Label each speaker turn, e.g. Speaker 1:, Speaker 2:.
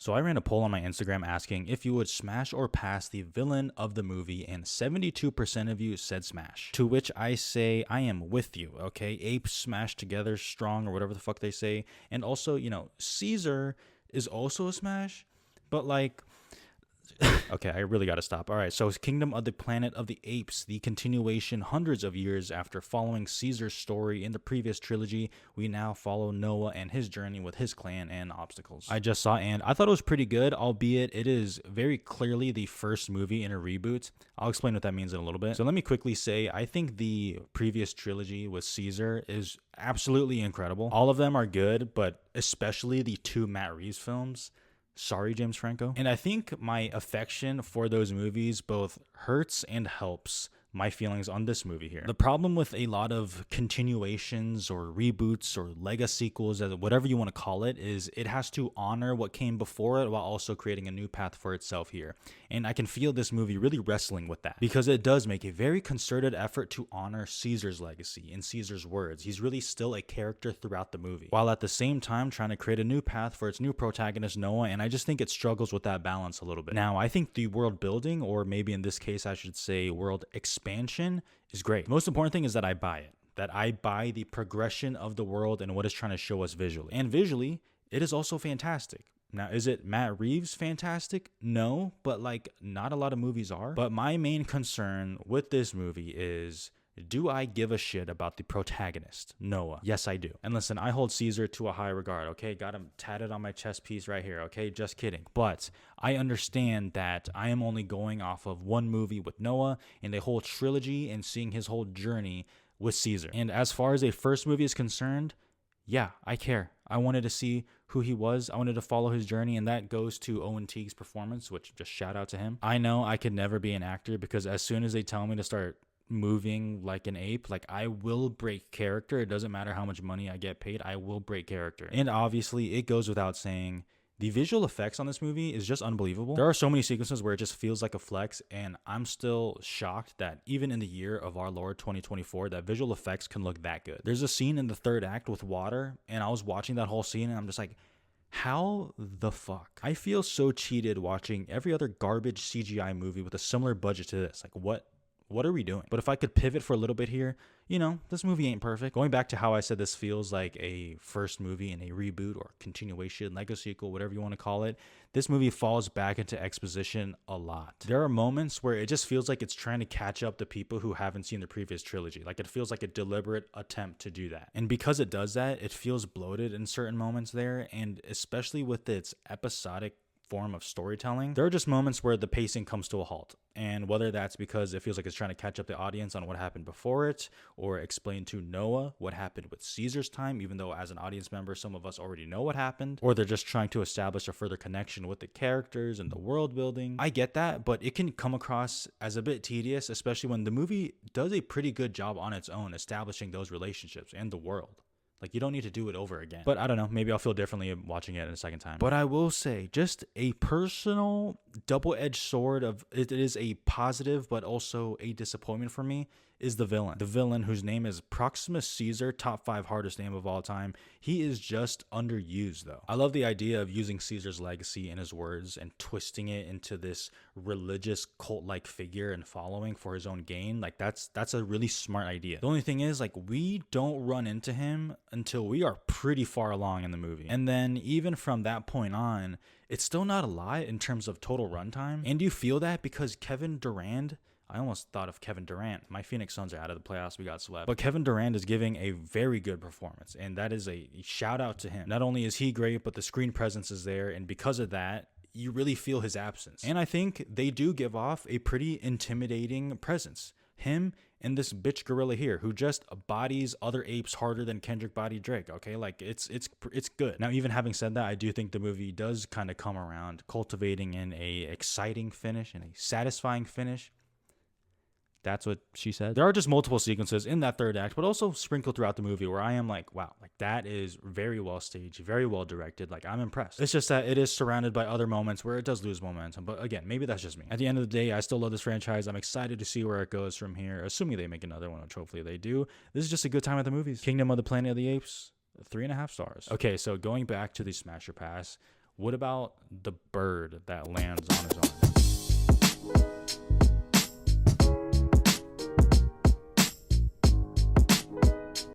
Speaker 1: So I ran a poll on my Instagram asking if you would smash or pass the villain of the movie, and 72% of you said smash. To which I say I am with you, okay? Apes smashed together strong, or whatever the fuck they say. And also, Caesar is also a smash, but like, okay, I really gotta stop. All right, so Kingdom of the Planet of the Apes, the continuation hundreds of years after following Caesar's story in the previous trilogy, we now follow Noah and his journey with his clan and obstacles. I just saw and I thought it was pretty good, albeit it is very clearly the first movie in a reboot. I'll explain what that means in a little bit. So let me quickly say, I think the previous trilogy with Caesar is absolutely incredible. All of them are good, but especially the two Matt Reeves films. Sorry, James Franco. And I think my affection for those movies both hurts and helps my feelings on this movie here. The problem with a lot of continuations or reboots or Lego sequels, whatever you want to call it, is it has to honor what came before it while also creating a new path for itself here. And I can feel this movie really wrestling with that because it does make a very concerted effort to honor Caesar's legacy and Caesar's words. He's really still a character throughout the movie, while at the same time trying to create a new path for its new protagonist, Noah, and I just think it struggles with that balance a little bit. Now, I think the world building, or maybe in this case I should say world expansion, is great. The most important thing is that I buy it. That I buy the progression of the world and what it's trying to show us visually. And visually, it is also fantastic. Now, is it Matt Reeves fantastic? No, but like not a lot of movies are. But my main concern with this movie is, do I give a shit about the protagonist, Noah? Yes, I do. And listen, I hold Caesar to a high regard, okay? Got him tatted on my chest piece right here, okay? Just kidding. But I understand that I am only going off of one movie with Noah and a whole trilogy and seeing his whole journey with Caesar. And as far as a first movie is concerned, yeah, I care. I wanted to see who he was. I wanted to follow his journey, and that goes to Owen Teague's performance, which just shout out to him. I know I could never be an actor because as soon as they tell me to start moving like an ape, like I will break character. It doesn't matter how much money I get paid, I will break character. And obviously it goes without saying, the visual effects on this movie is just unbelievable. There are so many sequences where it just feels like a flex, and I'm still shocked that even in the year of our Lord 2024, that visual effects can look that good. There's a scene in the third act with water, and I was watching that whole scene and I'm just like, how the fuck? I feel so cheated watching every other garbage CGI movie with a similar budget to this. Like, what are we doing? But if I could pivot for a little bit here, this movie ain't perfect. Going back to how I said this feels like a first movie in a reboot or continuation, Lego sequel, whatever you want to call it, this movie falls back into exposition a lot. There are moments where it just feels like it's trying to catch up to people who haven't seen the previous trilogy. Like it feels like a deliberate attempt to do that. And because it does that, it feels bloated in certain moments there, and especially with its episodic form of storytelling, there are just moments where the pacing comes to a halt. And whether that's because it feels like it's trying to catch up the audience on what happened before it, or explain to Noah what happened with Caesar's time, even though as an audience member, some of us already know what happened, or they're just trying to establish a further connection with the characters and the world building. I get that, but it can come across as a bit tedious, especially when the movie does a pretty good job on its own establishing those relationships and the world. Like, you don't need to do it over again. But I don't know, maybe I'll feel differently watching it in a second time. But I will say, just a personal double-edged sword of it is a positive but also a disappointment for me is the villain. The villain, whose name is Proximus Caesar, top 5 hardest name of all time. He is just underused, though. I love the idea of using Caesar's legacy and his words and twisting it into this religious cult-like figure and following for his own gain. Like, that's a really smart idea. The only thing is, like, we don't run into him until we are pretty far along in the movie. And then even from that point on, it's still not a lot in terms of total runtime. And you feel that because Kevin Durant, I almost thought of Kevin Durant. My Phoenix Suns are out of the playoffs. We got swept. But Kevin Durant is giving a very good performance, and that is a shout out to him. Not only is he great, but the screen presence is there, and because of that, you really feel his absence. And I think they do give off a pretty intimidating presence. Him and this bitch gorilla here, who just bodies other apes harder than Kendrick bodied Drake. Okay, like it's good. Now, even having said that, I do think the movie does kind of come around cultivating in a exciting finish and a satisfying finish. That's what she said. There are just multiple sequences in that third act, but also sprinkled throughout the movie where I am like, wow, like that is very well staged, very well directed. Like, I'm impressed. It's just that it is surrounded by other moments where it does lose momentum. But again, maybe that's just me. At the end of the day, I still love this franchise. I'm excited to see where it goes from here, assuming they make another one, which hopefully they do. This is just a good time at the movies. Kingdom of the Planet of the Apes, 3.5 stars. Okay, so going back to the Smasher Pass, What about the bird that lands on his own?